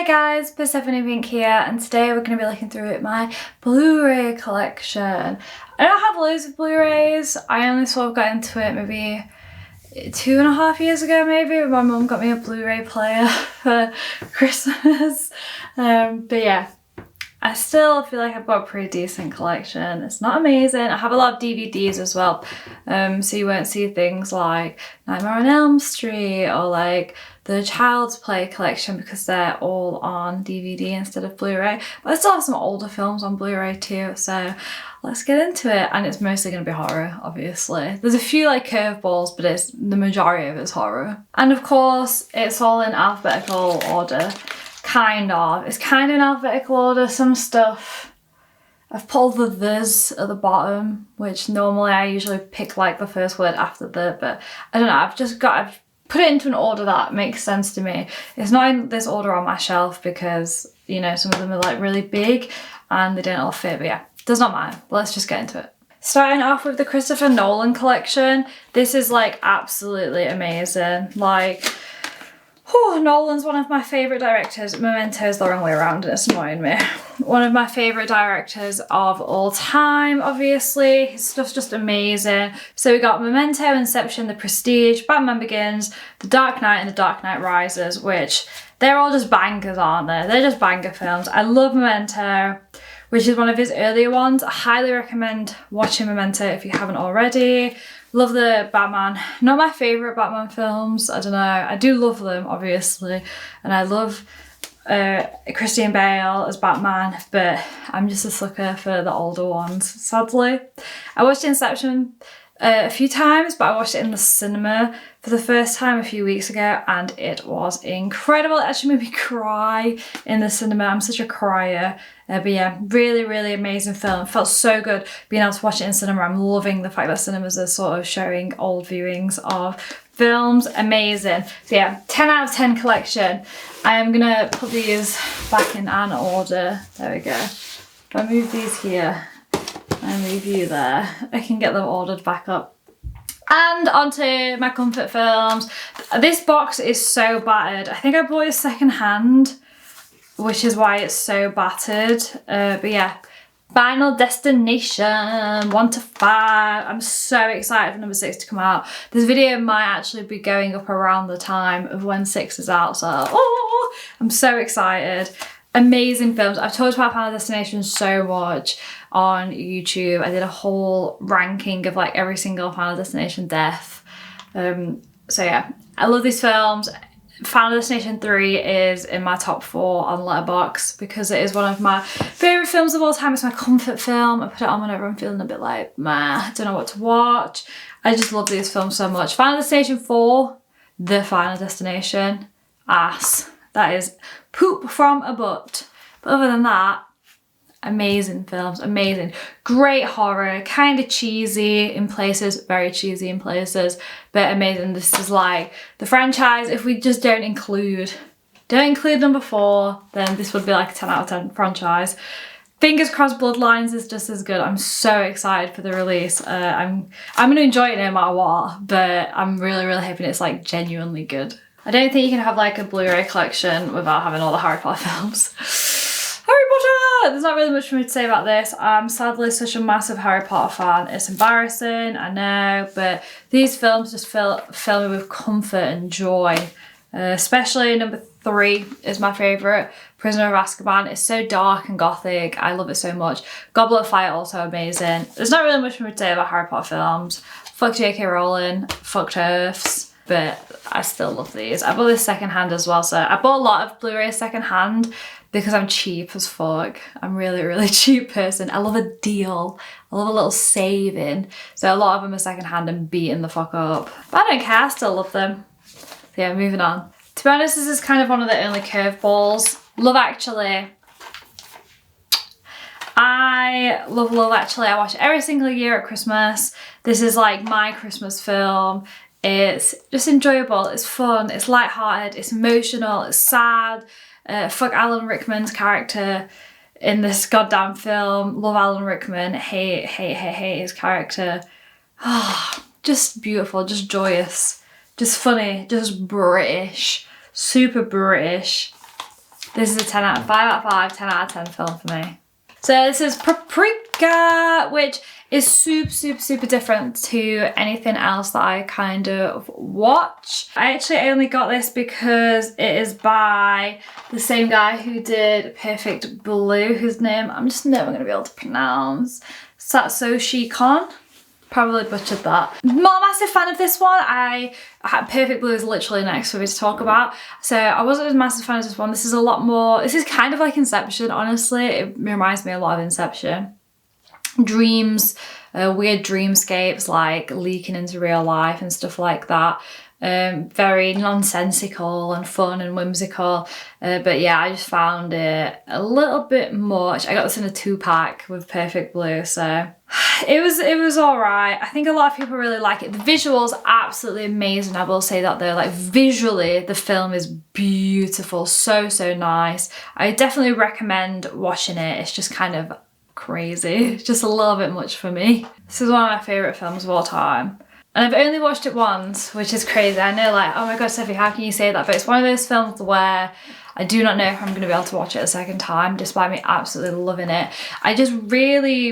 Hi guys, Persephone Pink here, and today we're going to be looking through my Blu-Ray collection. I don't have loads of Blu-rays. I only sort of got into it maybe 2.5 years ago maybe, when my mum got me a Blu-ray player for Christmas. But yeah, I still feel like I've got a pretty decent collection. It's not amazing. I have a lot of DVDs as well, so you won't see things like Nightmare on Elm Street or like the Child's Play collection because they're all on DVD instead of Blu-ray. But I still have some older films on Blu-ray too, so let's get into it. And it's mostly going to be horror, obviously. There's a few like curveballs, but the majority of it's horror. And of course, it's all in alphabetical order. Kind of. It's kind of in alphabetical order. Some stuff I've pulled the "thes" at the bottom, which normally I usually pick like the first word after the, but I don't know, I've put it into an order that makes sense to me. It's not in this order on my shelf because, you know, some of them are like really big and they don't all fit, but yeah, does not matter. Let's just get into it. Starting off with the Christopher Nolan collection. This is like absolutely amazing. Like, Nolan's one of my favourite directors. Memento is the wrong way around and it's annoying me. One of my favourite directors of all time, obviously. His stuff's just amazing. So we got Memento, Inception, The Prestige, Batman Begins, The Dark Knight and The Dark Knight Rises, which they're all just bangers, aren't they? They're just banger films. I love Memento, which is one of his earlier ones. I highly recommend watching Memento if you haven't already. Love the Batman. Not my favourite Batman films, I don't know. I do love them, obviously. And I love Christian Bale as Batman, but I'm just a sucker for the older ones, sadly. I watched Inception a few times, but I watched it in the cinema for the first time a few weeks ago and it was incredible. It actually made me cry in the cinema. I'm such a crier. But yeah, really, really amazing film. It felt so good being able to watch it in cinema. I'm loving the fact that cinemas are sort of showing old viewings of films. Amazing. So yeah, 10 out of 10 collection. I am gonna put these back in an order. There we go. If I move these here and leave you there, I can get them ordered back up. And onto my comfort films. This box is so battered. I think I bought it second hand, which is why it's so battered. But yeah, Final Destination 1 to 5. I'm so excited for number 6 to come out. This video might actually be going up around the time of when 6 is out, so I'm so excited. Amazing films. I've talked about Final Destination so much on YouTube. I did a whole ranking of like every single Final Destination death. So yeah, I love these films. Final Destination 3 is in my top 4 on Letterboxd because it is one of my favourite films of all time. It's my comfort film. I put it on whenever I'm feeling a bit like, meh, I don't know what to watch. I just love these films so much. Final Destination 4, The Final Destination, ass. That is poop from a butt. But other than that, amazing films, amazing. Great horror, kind of cheesy in places, very cheesy in places, but amazing. This is like the franchise, if we just don't include number 4, then this would be like a 10 out of 10 franchise. Fingers crossed Bloodlines is just as good. I'm so excited for the release. I'm going to enjoy it no matter what, but I'm really, really hoping it's like genuinely good. I don't think you can have like a Blu-ray collection without having all the Harry Potter films. Harry Potter! There's not really much for me to say about this. I'm sadly such a massive Harry Potter fan. It's embarrassing, I know, but these films just fill me with comfort and joy. Especially number 3 is my favourite. Prisoner of Azkaban. It's so dark and gothic. I love it so much. Goblet of Fire also amazing. There's not really much for me to say about Harry Potter films. Fuck J.K. Rowling. Fuck TERFs. But I still love these. I bought this second hand as well, so I bought a lot of Blu-ray second hand because I'm cheap as fuck. I'm really, really cheap person. I love a deal. I love a little saving. So a lot of them are second hand and beating the fuck up. But I don't care, I still love them. So yeah, moving on. To be honest, this is kind of one of the only curveballs. Love Actually. I love Love Actually. I watch it every single year at Christmas. This is like my Christmas film. It's just enjoyable, it's fun, it's lighthearted, it's emotional, it's sad. Fuck Alan Rickman's character in this goddamn film. Love Alan Rickman, hate his character. Just beautiful, just joyous, just funny, just British, super British. This is a 10 out of 5 out of 5, 10 out of 10 film for me. So this is Paprika, which is super different to anything else that I kind of watch. I actually only got this because it is by the same guy who did Perfect Blue, whose name I'm just never going to be able to pronounce. Satoshi Kon. Probably butchered that. Not a massive fan of this one. Perfect Blue is literally next for me to talk about. So I wasn't as massive fan of this one. This is a lot more, this is kind of like Inception, honestly. It reminds me a lot of Inception. Dreams, weird dreamscapes like leaking into real life and stuff like that. Very nonsensical and fun and whimsical. But yeah, I just found it a little bit much. I got this in a 2-pack with Perfect Blue, so it was alright. I think a lot of people really like it. The visuals are absolutely amazing. I will say that though, like visually, the film is beautiful, so nice. I definitely recommend watching it. It's just kind of crazy. It's just a little bit much for me. This is one of my favourite films of all time. And I've only watched it once, which is crazy. I know, like, oh my god, Sophie, how can you say that? But it's one of those films where I do not know if I'm going to be able to watch it a second time, despite me absolutely loving it. I just really,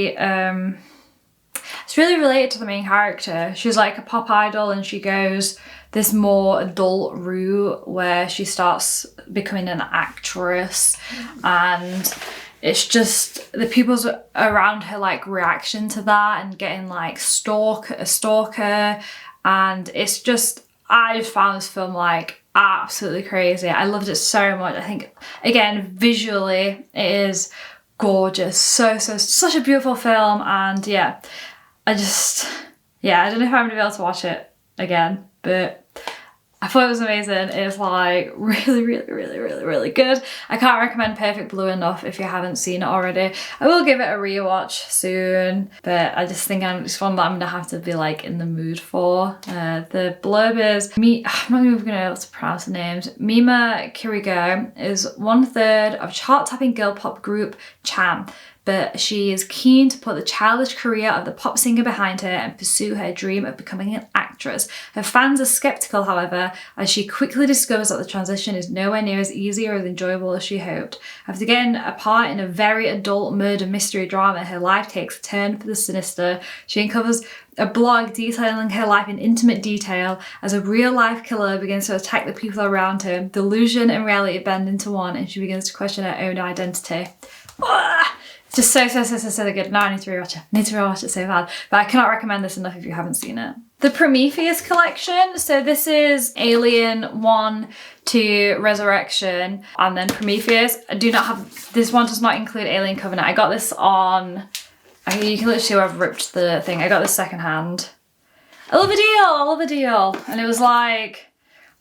it's really related to the main character. She's like a pop idol and she goes this more adult route where she starts becoming an actress, and it's just the people's around her like reaction to that and getting like a stalker, and it's just, I just found this film like absolutely crazy. I loved it so much. I think again visually it is gorgeous, such a beautiful film, and yeah, I don't know if I'm gonna be able to watch it again, but I thought it was amazing. It's like really good. I can't recommend Perfect Blue enough if you haven't seen it already. I will give it a rewatch soon, but I just think it's one that I'm gonna have to be like in the mood for. The blurb is, I'm not even gonna be able to pronounce the names. Mima Kirigo is 1/3 of chart-topping girl pop group Cham, but she is keen to put the childish career of the pop singer behind her and pursue her dream of becoming an actress. Her fans are skeptical, however, as she quickly discovers that the transition is nowhere near as easy or as enjoyable as she hoped. After getting a part in a very adult murder mystery drama, her life takes a turn for the sinister. She uncovers a blog detailing her life in intimate detail as a real-life killer begins to attack the people around her. Delusion and reality bend into one, and she begins to question her own identity. Just so good. Now I need to rewatch it. I need to rewatch it so bad. But I cannot recommend this enough if you haven't seen it. The Prometheus Collection. So this is Alien 1 to Resurrection, and then Prometheus. This one does not include Alien Covenant. I got this on, you can literally see where I've ripped the thing. I got this secondhand. I love a deal. And it was like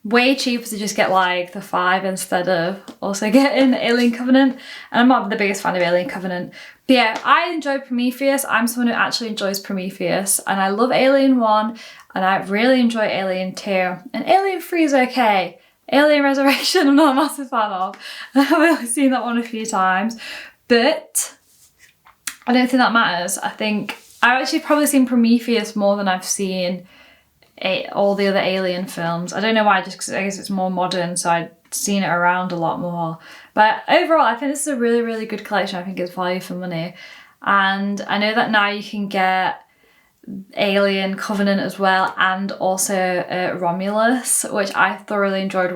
way cheaper to just get like the 5 instead of also getting Alien Covenant. And I'm not the biggest fan of Alien Covenant. But yeah, I enjoyed Prometheus. I'm someone who actually enjoys Prometheus. And I love Alien 1. And I really enjoy Alien 2. And Alien 3 is okay. Alien Resurrection I'm not a massive fan of. I've only seen that one a few times. But I don't think that matters. I think I've actually probably seen Prometheus more than I've seen all the other Alien films. I don't know why, just because I guess it's more modern, so I'd seen it around a lot more. But overall, I think this is a really good collection. I think it's value for money. And I know that now you can get Alien Covenant as well, and also Romulus, which I thoroughly enjoyed.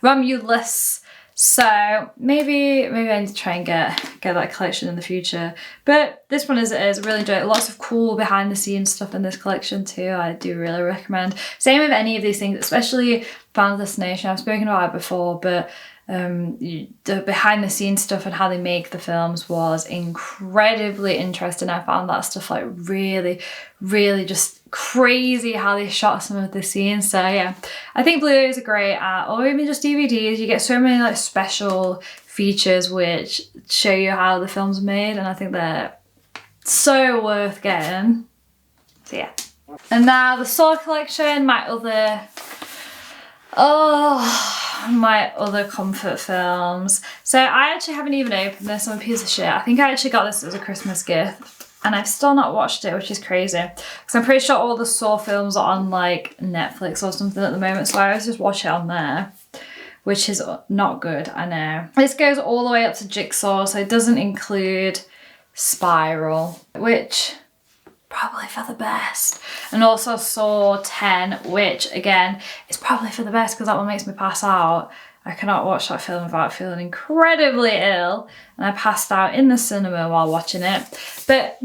Romulus. So maybe I need to try and get that collection in the future. But this one is really enjoyed it. Lots of cool behind the scenes stuff in this collection too. I do really recommend. Same with any of these things, especially Final Destination. I've spoken about it before, but the behind the scenes stuff and how they make the films was incredibly interesting. I found that stuff like really just crazy how they shot some of the scenes. So yeah, I think Blu-rays are great or even just DVDs. You get so many like special features which show you how the film's made, and I think they're so worth getting. So yeah. And now the Saw collection, my other comfort films. So I actually haven't even opened this. I'm a piece of shit. I think I actually got this as a Christmas gift, and I've still not watched it, which is crazy. Because I'm pretty sure all the Saw films are on like Netflix or something at the moment, so I always just watch it on there. which is not good, I know. This goes all the way up to Jigsaw, so it doesn't include Spiral, which probably for the best. And also Saw 10, which again is probably for the best because that one makes me pass out. I cannot watch that film without feeling incredibly ill, and I passed out in the cinema while watching it. But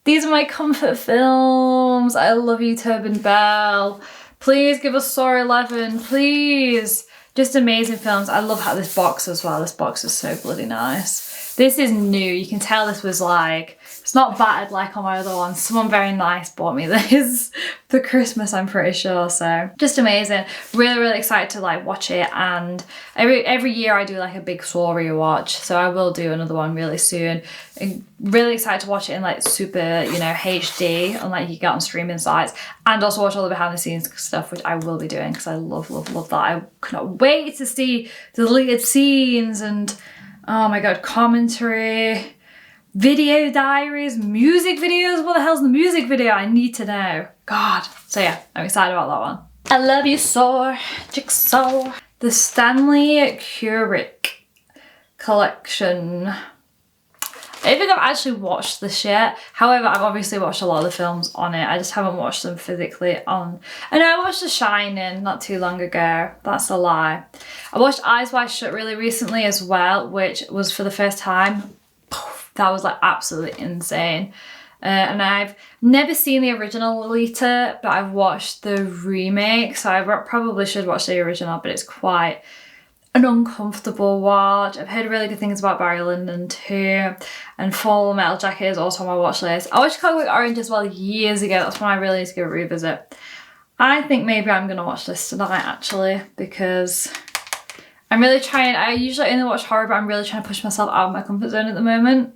these are my comfort films. I love you, Tobin Bell. Please give us Saw 11, please. Just amazing films. I love how this box as well. This box is so bloody nice. This is new. You can tell this was like, it's not battered like on my other ones. Someone very nice bought me this for Christmas, I'm pretty sure. So just amazing. Really, really excited to like watch it. And every year I do like a big Saw rewatch. So I will do another one really soon. I'm really excited to watch it in like super, you know, HD, unlike you get on streaming sites. And also watch all the behind the scenes stuff, which I will be doing because I love, love, love that. I cannot wait to see the deleted scenes and, oh my God, commentary. Video diaries, music videos. What the hell's the music video? I need to know. God. So yeah, I'm excited about that one. I love you, Saw, Jigsaw. The Stanley Kubrick Collection. I don't think I've actually watched this yet. However, I've obviously watched a lot of the films on it. I just haven't watched them physically on. I know I watched The Shining not too long ago. That's a lie. I watched Eyes Wide Shut really recently as well, which was for the first time. That was like absolutely insane. And I've never seen the original Lolita, but I've watched the remake. So I probably should watch the original, but it's quite an uncomfortable watch. I've heard really good things about Barry Lyndon too. And Full Metal Jacket is also on my watch list. I watched Clockwork Orange as well years ago. That's when I really need to give a revisit. I think maybe I'm going to watch this tonight actually, because I'm really trying. I usually only watch horror, but I'm really trying to push myself out of my comfort zone at the moment.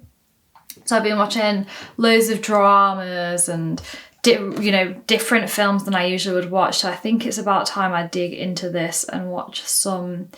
So I've been watching loads of dramas and different films than I usually would watch. So I think it's about time I dig into this and watch some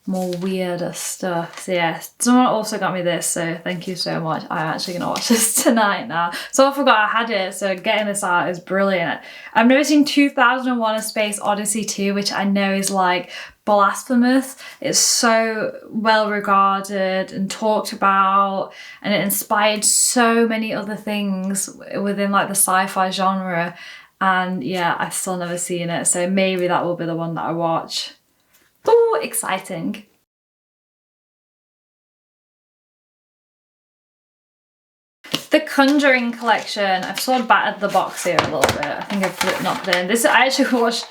more weirder stuff. So yeah, someone also got me this, so thank you so much. I'm actually gonna watch this tonight now. So I forgot I had it, so getting this out is brilliant. I've never seen 2001: A Space Odyssey 2, which I know is like blasphemous. It's so well regarded and talked about, and it inspired so many other things within like the sci-fi genre. And yeah, I've still never seen it, so maybe that will be the one that I watch. Ooh, exciting. The Conjuring Collection. I've sort of battered the box here a little bit. I think I've not put it in. This I actually watched.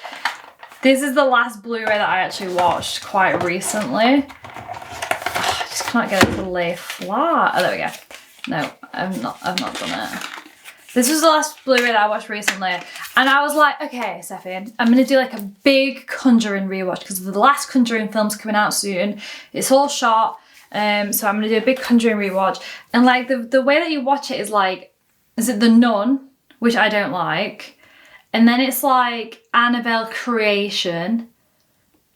This is the last Blu-ray that I actually watched quite recently. I just can't get it to lay flat. Oh, there we go. No, I've not done it. This was the last Blu-ray that I watched recently, and I was like, okay, Steffi, I'm gonna do like a big Conjuring rewatch because the last Conjuring film's coming out soon. It's all shot, so I'm gonna do a big Conjuring rewatch. And like the way that you watch it is like, is it The Nun, which I don't like, and then it's like Annabelle Creation,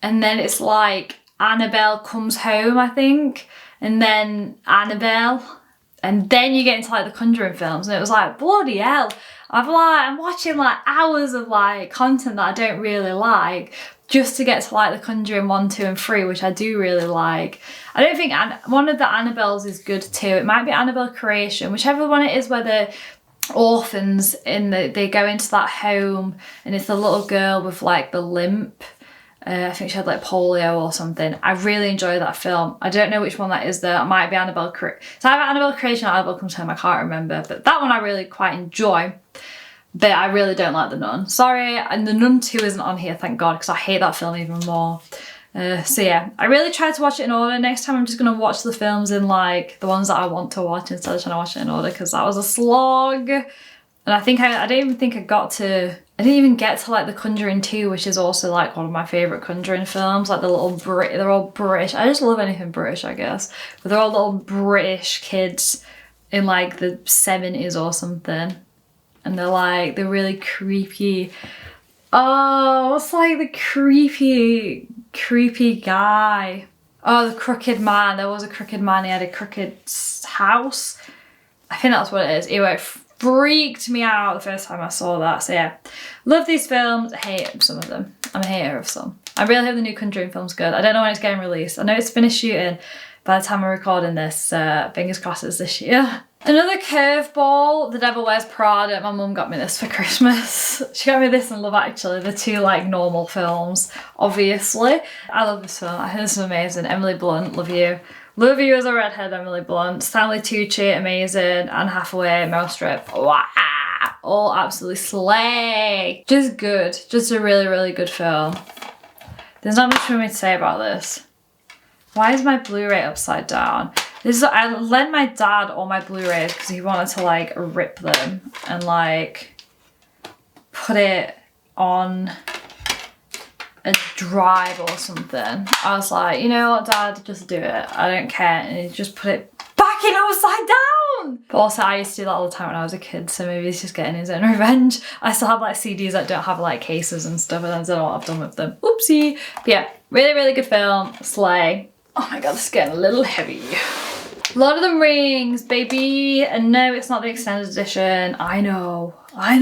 and then it's like Annabelle Comes Home, I think, and then Annabelle. And then you get into like the Conjuring films, and it was like, bloody hell. I'm watching like hours of like content that I don't really like just to get to like the Conjuring 1, 2 and 3, which I do really like. I don't think one of the Annabelles is good too. It might be Annabelle Creation, whichever one it is where the orphans they go into that home and it's the little girl with like the limp. I think she had like polio or something. I really enjoy that film. I don't know which one that is though. It might be Annabelle Creation. So I have Annabelle Creation or Annabelle Comes Home, I can't remember. But that one I really quite enjoy. But I really don't like The Nun. Sorry, and The Nun 2 isn't on here, thank God, because I hate that film even more. So yeah, I really try to watch it in order. Next time I'm just going to watch the films in like the ones that I want to watch instead of trying to watch it in order, because that was a slog. And I think I didn't even get to like The Conjuring 2, which is also like one of my favourite Conjuring films. Like they're all British. I just love anything British, I guess. But they're all little British kids in like the 70s or something. And they're really creepy. Oh, what's like the creepy guy? Oh, the Crooked Man. There was a Crooked Man. He had a crooked house. I think that's what it is. Anyway, freaked me out the first time I saw that. So yeah, love these films. I hate some of them. I'm a hater of some. I really hope the new Conjuring film's good. I don't know when it's getting released. I know it's finished shooting by the time I'm recording this. Fingers crossed it's this year. Another curveball, The Devil Wears Prada. My mum got me this for Christmas. She got me this and Love Actually, the two like normal films, obviously. I love this film. I think this is amazing. Emily Blunt, love you. Love you as a redhead, Emily Blunt. Stanley Tucci, amazing. Anne Hathaway, Meryl Streep. Wow. All absolutely slay. Just good. Just a really, really good film. There's not much for me to say about this. Why is my Blu-ray upside down? I lent my dad all my Blu-rays because he wanted to like rip them and like put it on a drive or something. I was like, you know what, Dad, just do it. I don't care. And he just put it back in upside down. But also I used to do that all the time when I was a kid, so maybe he's just getting his own revenge. I still have like CDs that don't have like cases and stuff, and I don't know what I've done with them. Oopsie. But yeah, really, really good film. Slay. Oh my god, this is getting a little heavy. Lord of the Rings, baby. And no, it's not the extended edition. I know. I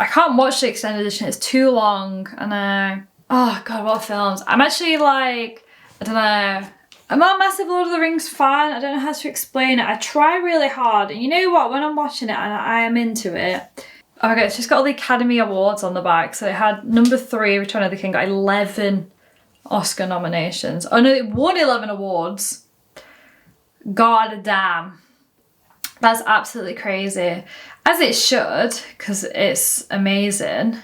can't watch the extended edition. It's too long. I know. Oh god, what films. I'm actually like, I don't know. I'm not a massive Lord of the Rings fan. I don't know how to explain it. I try really hard. And you know what? When I'm watching it and I am into it. Oh my god, it's just got all the Academy Awards on the back. So it had number 3, Return of the King, got 11 Oscar nominations. Oh no, it won 11 awards. God damn. That's absolutely crazy. As it should, because it's amazing.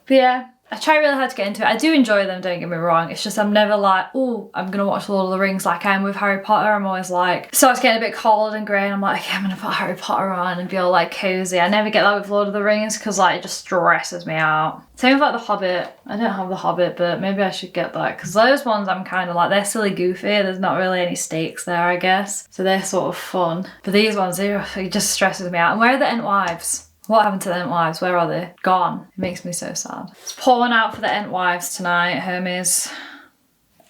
But yeah, I try really hard to get into it. I do enjoy them, don't get me wrong. It's just I'm never like, oh, I'm gonna watch Lord of the Rings like I am with Harry Potter. I'm always like, so it's getting a bit cold and grey and I'm like, okay, I'm gonna put Harry Potter on and be all like cozy. I never get that with Lord of the Rings because like it just stresses me out. Same with like The Hobbit. I don't have The Hobbit, but maybe I should get that because those ones I'm kind of like, they're silly goofy. There's not really any stakes there, I guess. So they're sort of fun. But these ones, it just stresses me out. And where are the Entwives? What happened to the Entwives? Where are they? Gone. It makes me so sad. Let's pour one out for the Entwives tonight, Hermes.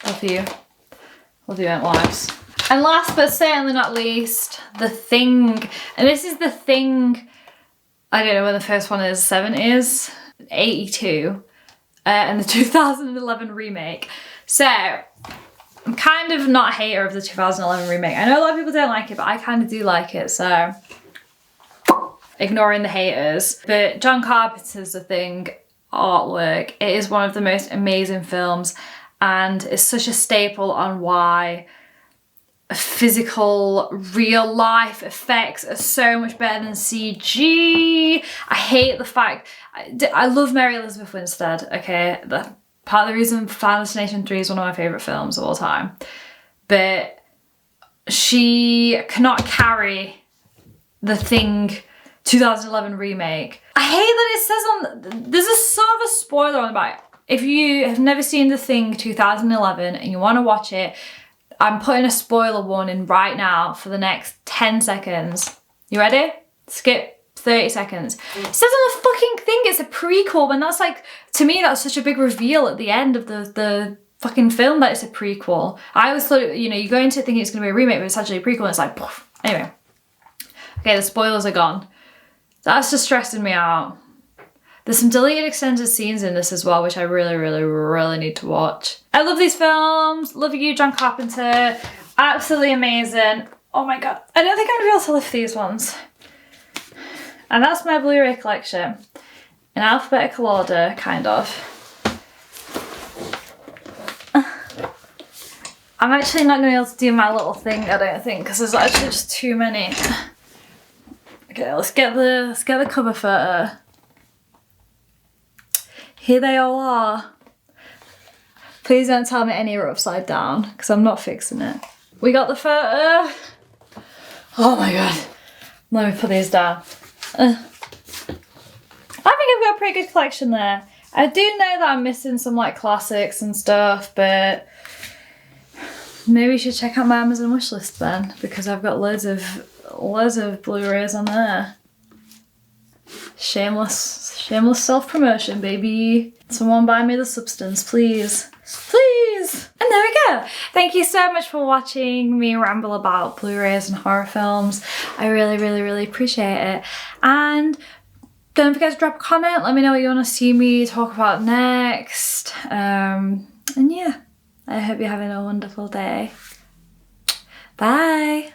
Love you. Love you, Entwives. And last but certainly not least, The Thing. And this is The Thing, I don't know when the first one is, 70s, 82, and the 2011 remake. So, I'm kind of not a hater of the 2011 remake. I know a lot of people don't like it, but I kind of do like it, so ignoring the haters. But John Carpenter's The Thing artwork, it is one of the most amazing films and it's such a staple on why physical real life effects are so much better than CG. I hate the fact, I love Mary Elizabeth Winstead, okay? Part of the reason Final Destination 3 is one of my favourite films of all time. But she cannot carry The Thing 2011 remake. I hate that it says on, there's a sort of a spoiler on the back. If you have never seen The Thing 2011 and you want to watch it, I'm putting a spoiler warning right now for the next 10 seconds. You ready? Skip 30 seconds. It says on the fucking thing it's a prequel, and that's like, to me that's such a big reveal at the end of the fucking film that it's a prequel. I always thought, you know, you go into it thinking it's going to be a remake, but it's actually a prequel and it's like, poof. Anyway. Okay, the spoilers are gone. That's just stressing me out. There's some deleted extended scenes in this as well, which I really, really, really need to watch. I love these films. Love you, John Carpenter. Absolutely amazing. Oh my god. I don't think I'm gonna be able to lift these ones. And that's my Blu-ray collection. In alphabetical order, kind of. I'm actually not gonna be able to do my little thing, I don't think, because there's actually just too many. Okay, let's get the cover photo. Here they all are. Please don't tell me any are upside down, because I'm not fixing it. We got the photo. Oh my god. Let me put these down. I think I've got a pretty good collection there. I do know that I'm missing some like classics and stuff, but maybe you should check out my Amazon wishlist then, because I've got loads of Blu-rays on there. Shameless self-promotion, baby. Someone buy me the substance, please. Please! And there we go. Thank you so much for watching me ramble about Blu-rays and horror films. I really, really, really appreciate it. And Don't forget to drop a comment. Let me know what you want to see me talk about next. And yeah, I hope you're having a wonderful day. Bye.